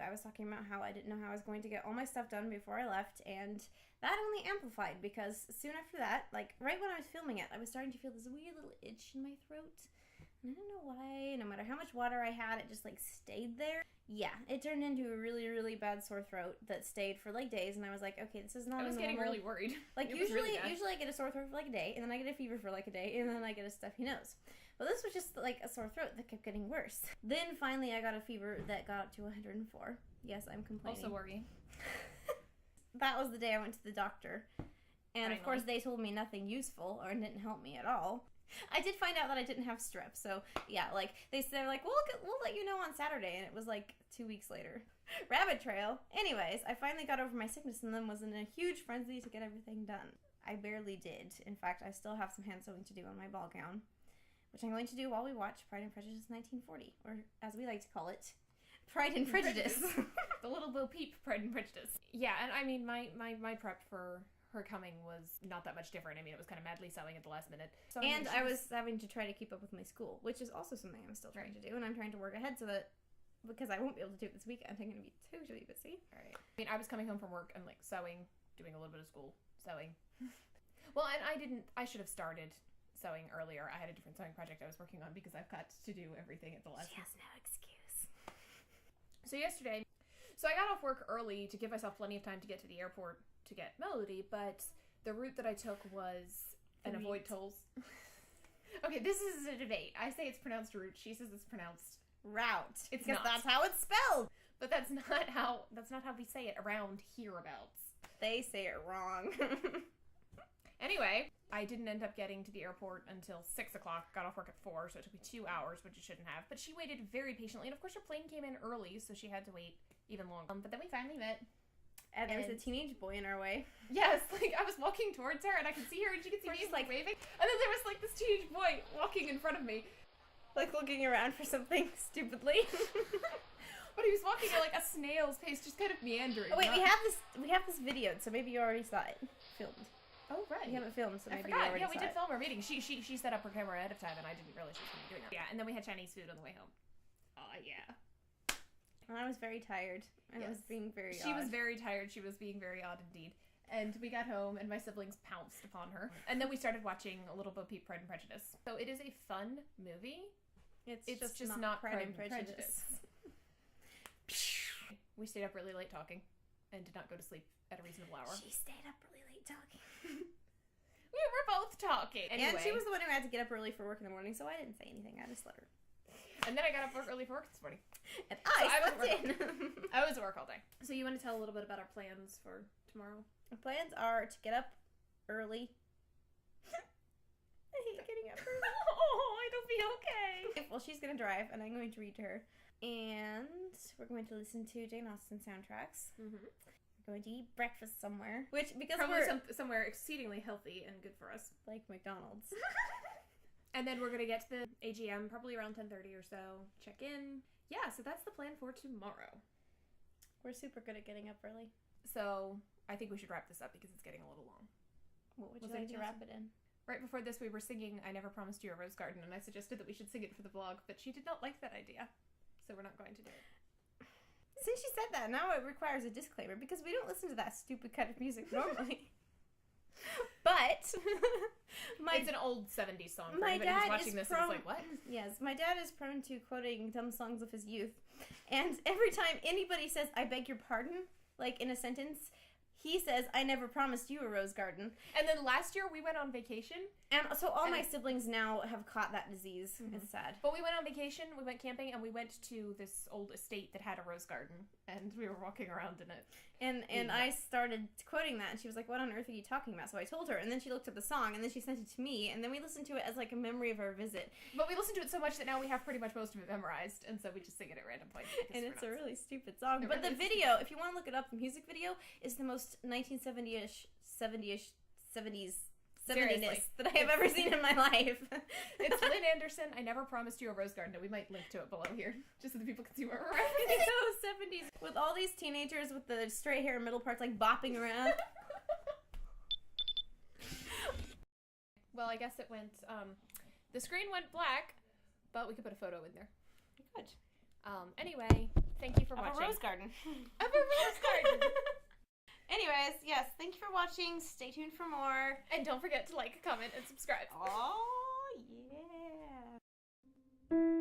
I was talking about how I didn't know how I was going to get all my stuff done before I left, and that only amplified because soon after that, like right when I was filming it, I was starting to feel this weird little itch in my throat. And I don't know why. No matter how much water I had, it just like stayed there. Yeah, it turned into a really, really bad sore throat that stayed for like days, and I was like, okay, this is not. I was getting really worried. Like usually I get a sore throat for like a day, and then I get a fever for like a day, and then I get a stuffy nose. But this was just like a sore throat that kept getting worse. Then finally I got a fever that got up to 104. Yes, I'm complaining. Also worrying. That was the day I went to the doctor, and Finally. Of course they told me nothing useful or didn't help me at all. I did find out that I didn't have strep, so yeah, like they're like, we'll let you know on Saturday, and it was like 2 weeks later. Rabbit trail. Anyways, I finally got over my sickness and then was in a huge frenzy to get everything done. I barely did. In fact, I still have some hand sewing to do on my ball gown, which I'm going to do while we watch Pride and Prejudice 1940, or as we like to call it, Pride and Prejudice. The Little Bo Peep Pride and Prejudice. Yeah, and I mean, my prep for her coming was not that much different. I mean, it was kind of madly sewing at the last minute. So, and I was having to try to keep up with my school, which is also something I'm still trying to do, and I'm trying to work ahead so that, because I won't be able to do it this weekend, I'm going to be totally busy. All right. I mean, I was coming home from work and like sewing, doing a little bit of school, sewing. Well, and I should have started sewing earlier. I had a different sewing project I was working on because I've got to do everything at the last minute. She has no excuse. So yesterday, I got off work early to give myself plenty of time to get to the airport to get Melody, but the route that I took was an avoid tolls. Okay, this is a debate. I say it's pronounced route. She says it's pronounced route. It's because not. That's how it's spelled. But that's not how we say it around hereabouts. They say it wrong. Anyway, I didn't end up getting to the airport until 6 o'clock. Got off work at 4, so it took me 2 hours, which it shouldn't have. But she waited very patiently, and of course her plane came in early, so she had to wait even longer. But then we finally met. And there was a teenage boy in our way. Yes, like I was walking towards her, and I could see her, and she could see me like waving. And then there was like this teenage boy walking in front of me, like looking around for something stupidly. But he was walking at like a snail's pace, just kind of meandering. Oh wait, we have this videoed, so maybe you already saw it filmed. Oh right, we haven't filmed, so maybe you forgot. already Yeah, we saw did it. film our meeting. She set up her camera ahead of time, and I didn't realize she was going to be doing it. Yeah, and then we had Chinese food on the way home. Oh yeah. And I was very tired. And I was being very odd. She was very tired. She was being very odd indeed. And we got home, and my siblings pounced upon her. And then we started watching A Little Bo Peep, Pride and Prejudice. So it is a fun movie. It's just not Pride and Prejudice. We stayed up really late talking and did not go to sleep at a reasonable hour. She stayed up really late talking. We were both talking. Anyway. And she was the one who had to get up early for work in the morning, so I didn't say anything. I just let her. And then I got up early for work this morning. And I slept in. I was at work all day. So you want to tell a little bit about our plans for tomorrow? Our plans are to get up early. I hate getting up early. Oh, it'll be okay. Well, she's going to drive, and I'm going to read to her. And we're going to listen to Jane Austen soundtracks. Mm-hmm. We're going to eat breakfast somewhere. Because probably somewhere exceedingly healthy and good for us. Like McDonald's. And then we're going to get to the AGM probably around 10:30 or so. Check in. Yeah, so that's the plan for tomorrow. We're super good at getting up early. So I think we should wrap this up because it's getting a little long. What would you like to wrap it in? Right before this, we were singing I Never Promised You a Rose Garden, and I suggested that we should sing it for the vlog, but she did not like that idea. So we're not going to do it. Since she said that, now it requires a disclaimer because we don't listen to that stupid kind of music normally. But it's an old 70s song. For my anybody dad who's watching this and is like, what? Yes, my dad is prone to quoting dumb songs of his youth. And every time anybody says, I beg your pardon, like in a sentence, he says, I never promised you a rose garden. And then last year we went on vacation. And so all my siblings now have caught that disease. Mm-hmm. It's sad. But we went on vacation, we went camping, and we went to this old estate that had a rose garden. And we were walking around in it. And I started quoting that, and she was like, what on earth are you talking about? So I told her, and then she looked up the song, and then she sent it to me, and then we listened to it as like a memory of our visit. But we listened to it so much that now we have pretty much most of it memorized, and so we just sing it at random points. And it's a really stupid song. But the video, if you want to look it up, the music video is the most 1970-ish, 70s ness that I have ever seen in my life. It's Lynn Anderson, I Never Promised You a Rose Garden. We might link to it below here, just so that people can see where we're at. It's so 70s. With all these teenagers with the straight hair middle parts like bopping around. Well, I guess it went, the screen went black, but we could put a photo in there. Good. Anyway, Thank you for Of watching. a rose garden. Of a rose garden. Anyways, yes, Of a rose garden. yes, thank you for watching. Stay tuned for more. And don't forget to like, comment, and subscribe. Oh, yeah.